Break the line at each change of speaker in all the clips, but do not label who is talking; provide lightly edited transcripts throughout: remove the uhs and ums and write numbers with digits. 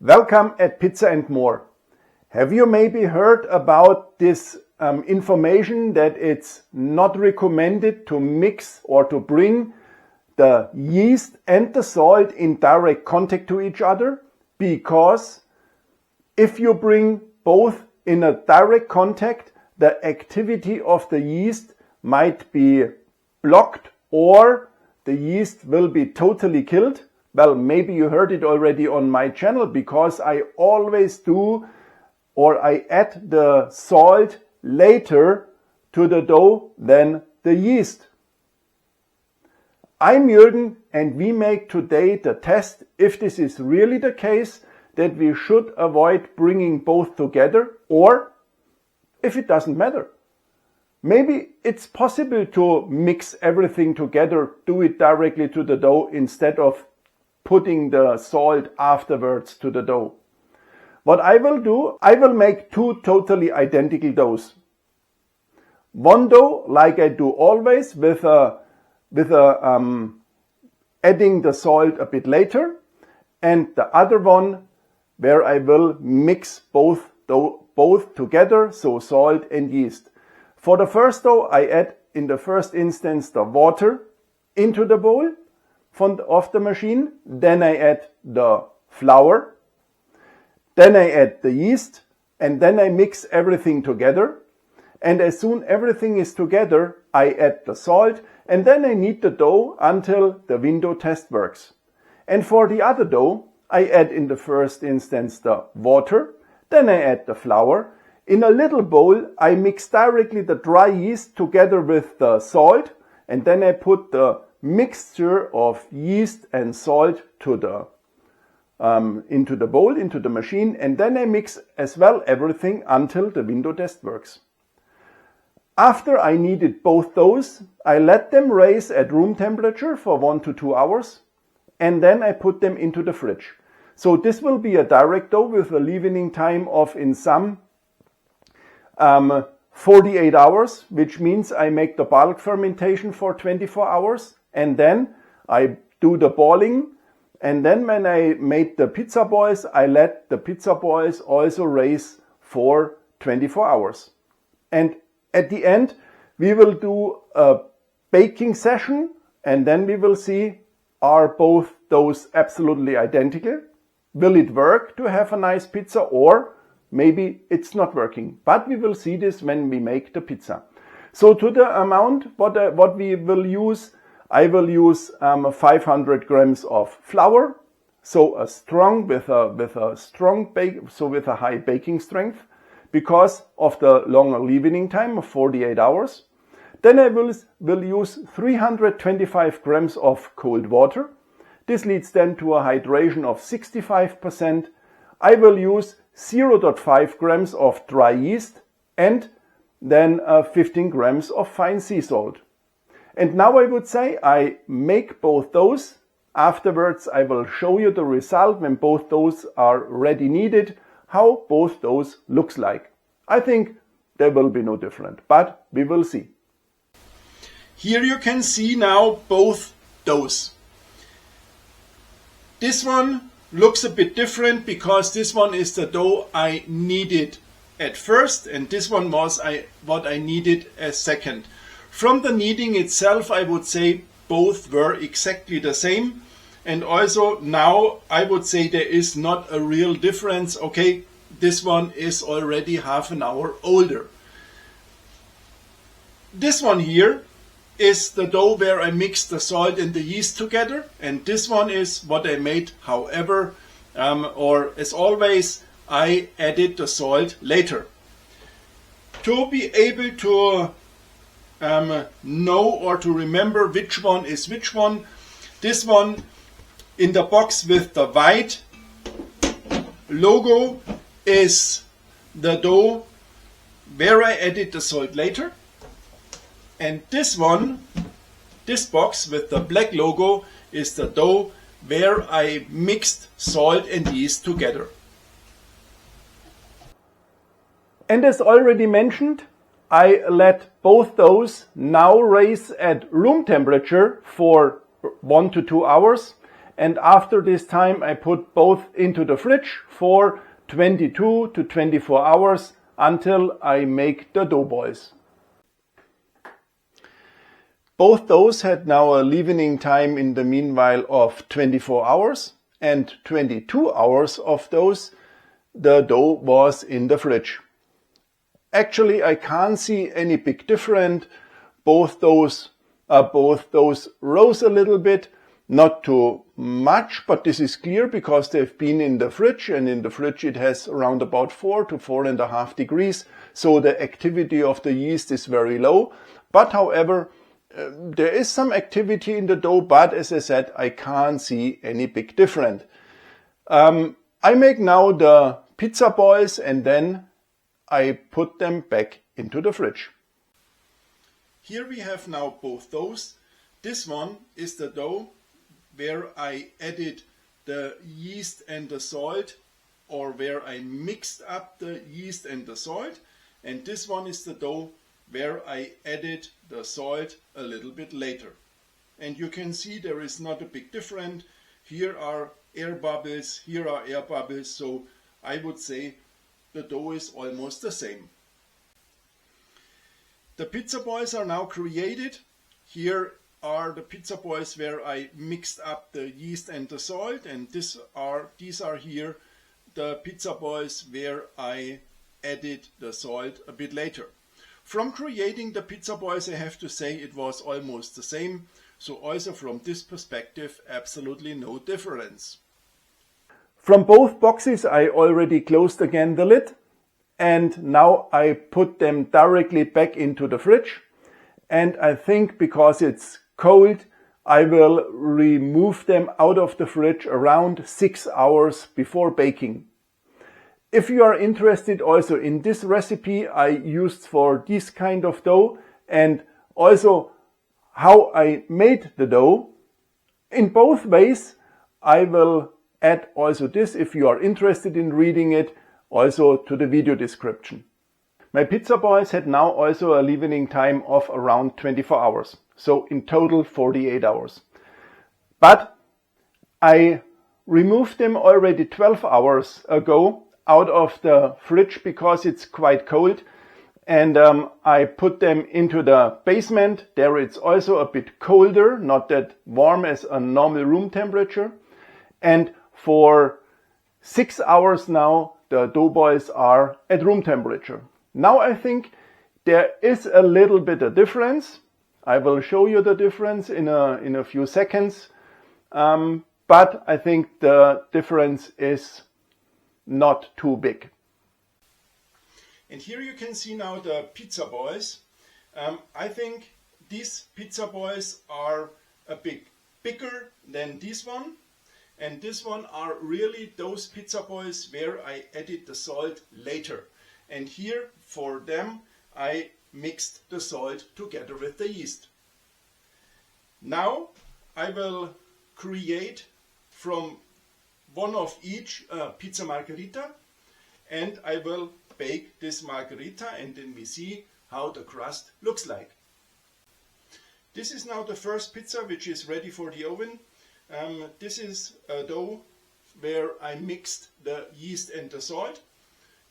Welcome at Pizza and More. Have you maybe heard about this information that it's not recommended to mix or to bring the yeast and the salt in direct contact to each other? Because if you bring both in a direct contact, the activity of the yeast might be blocked or the yeast will be totally killed. Well, maybe you heard it already on my channel because I always do, or I add the salt later to the dough than the yeast. I'm Jürgen and we make today the test if this is really the case that we should avoid bringing both together or if it doesn't matter. Maybe it's possible to mix everything together, do it directly to the dough instead of putting the salt afterwards to the dough. What I will do, I will make two totally identical doughs. One dough, like I do always, with adding the salt a bit later, and the other one where I will mix both together, so salt and yeast. For the first dough, I add in the first instance the water into the bowl of the machine, then I add the flour, then I add the yeast, and then I mix everything together. And as soon everything is together, I add the salt, and then I knead the dough until the window test works. And for the other dough, I add in the first instance the water, then I add the flour. In a little bowl, I mix directly the dry yeast together with the salt, and then I put the mixture of yeast and salt to the into the bowl, into the machine, and then I mix as well everything until the window test works. After I kneaded both doughs, I let them rise at room temperature for 1 to 2 hours, and then I put them into the fridge. So this will be a direct dough with a leavening time of in some 48 hours, which means I make the bulk fermentation for 24 hours. And then I do the boiling, and then when I made the pizza balls, I let the pizza balls also rise for 24 hours. And at the end, we will do a baking session, and then we will see, are both those absolutely identical? Will it work to have a nice pizza, or maybe it's not working? But we will see this when we make the pizza. So to the amount, what we will use, I will use 500 grams of flour, so a strong with a strong bake, so with a high baking strength, because of the longer leavening time of 48 hours. Then I will use 325 grams of cold water. This leads then to a hydration of 65%. I will use 0.5 grams of dry yeast and then 15 grams of fine sea salt. And now I would say I make both those. Afterwards I will show you the result when both those are ready kneaded, how both those looks like. I think there will be no different, but we will see. Here you can see now both doughs. This one looks a bit different because this one is the dough I kneaded at first, and this one was what I kneaded as second. From the kneading itself, I would say both were exactly the same. And also now I would say there is not a real difference. Okay, this one is already half an hour older. This one here is the dough where I mixed the salt and the yeast together. And this one is what I made, however, or as always, I added the salt later. To be able to know or to remember which one is which one, this one in the box with the white logo is the dough where I added the salt later, and this one, this box with the black logo, is the dough where I mixed salt and yeast together. And as already mentioned, I let both those now rise at room temperature for 1 to 2 hours, and after this time I put both into the fridge for 22 to 24 hours until I make the dough balls. Both doughs had now a leavening time in the meanwhile of 24 hours, and 22 hours of those the dough was in the fridge. Actually, I can't see any big difference. Both doughs rose a little bit, not too much, but this is clear because they've been in the fridge, and in the fridge it has around about 4 to 4.5 degrees, so the activity of the yeast is very low. But however, there is some activity in the dough, but as I said, I can't see any big difference. I make now the pizza balls and then I put them back into the fridge. Here we have now both doughs. This one is the dough where I added the yeast and the salt, or where I mixed up the yeast and the salt. And this one is the dough where I added the salt a little bit later. And you can see there is not a big difference. Here are air bubbles, here are air bubbles, so I would say the dough is almost the same. The pizza balls are now created. Here are the pizza balls where I mixed up the yeast and the salt, and these are here the pizza balls where I added the salt a bit later. From creating the pizza balls, I have to say it was almost the same. So also from this perspective, absolutely no difference. From both boxes, I already closed again the lid. And now I put them directly back into the fridge. And I think because it's cold, I will remove them out of the fridge around 6 hours before baking. If you are interested also in this recipe I used for this kind of dough, and also how I made the dough, in both ways I will add also this, if you are interested in reading it, also to the video description. My pizza balls had now also a leavening time of around 24 hours, so in total 48 hours. But I removed them already 12 hours ago out of the fridge because it's quite cold, and I put them into the basement. There it's also a bit colder, not that warm as a normal room temperature. And for 6 hours now the dough balls are at room temperature. Now I think there is a little bit of difference. I will show you the difference in a few seconds, but I think the difference is not too big. And here you can see now the pizza balls. I think these pizza balls are a bit bigger than this one, and this one are really those pizza balls where I added the salt later. And here for them I mixed the salt together with the yeast. Now I will create from one of each pizza margherita, and I will bake this margherita, and then we see how the crust looks like. This is now the first pizza which is ready for the oven. This is a dough where I mixed the yeast and the salt.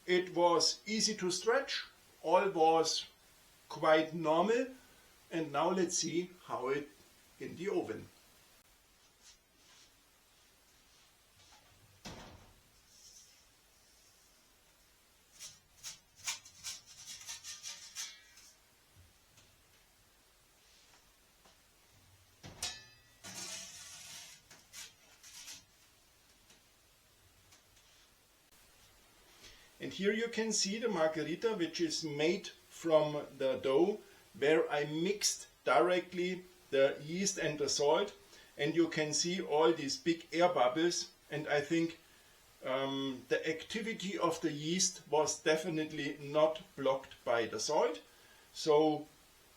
It was easy to stretch, all was quite normal, and now let's see how it in the oven. And here you can see the margherita, which is made from the dough where I mixed directly the yeast and the salt, and you can see all these big air bubbles, and I think the activity of the yeast was definitely not blocked by the salt. So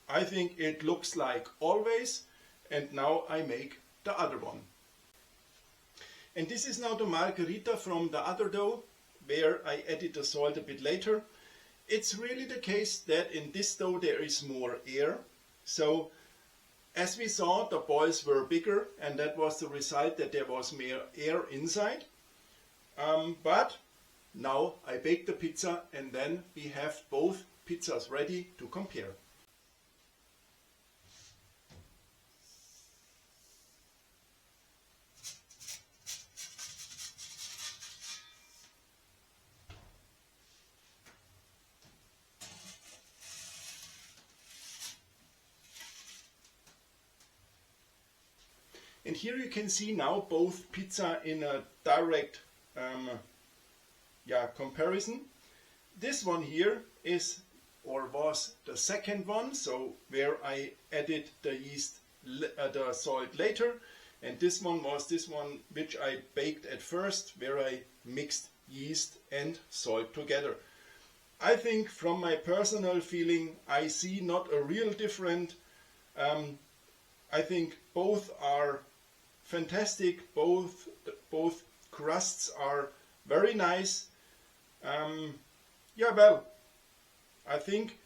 I think it looks like always, and now I make the other one. And this is now the margherita from the other dough, where I added the salt a bit later. It's really the case that in this dough there is more air. So As we saw, the balls were bigger, and that was the result that there was more air inside. But now I bake the pizza, and then we have both pizzas ready to compare. And here you can see now both pizza in a direct comparison. This one here is or was the second one, so where I added the yeast, the salt later, and this one was this one which I baked at first, where I mixed yeast and salt together. I think from my personal feeling I see not a real difference. I think both are fantastic, both crusts are very nice. I think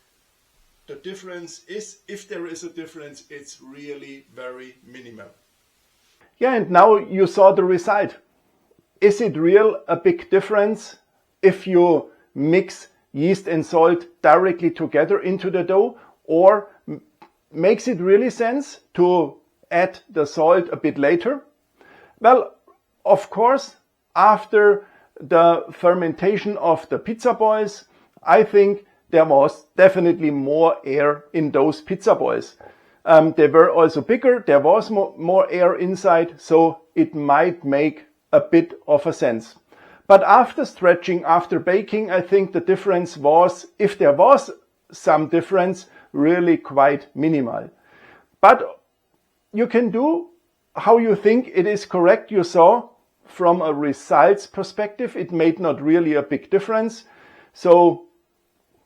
the difference is, if there is a difference, it's really very minimal. Yeah, and now you saw the result. Is it real a big difference if you mix yeast and salt directly together into the dough, or makes it really sense to add the salt a bit later? Well, of course, after the fermentation of the pizza balls, I think there was definitely more air in those pizza balls. They were also bigger, there was more air inside, so it might make a bit of a sense. But after stretching, after baking, I think the difference was, if there was some difference, really quite minimal. But you can do how you think it is correct. You saw from a results perspective, it made not really a big difference. So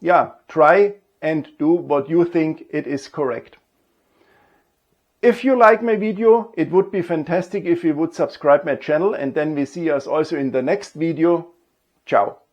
yeah, try and do what you think it is correct. If you like my video, it would be fantastic if you would subscribe my channel, and then we see us also in the next video. Ciao.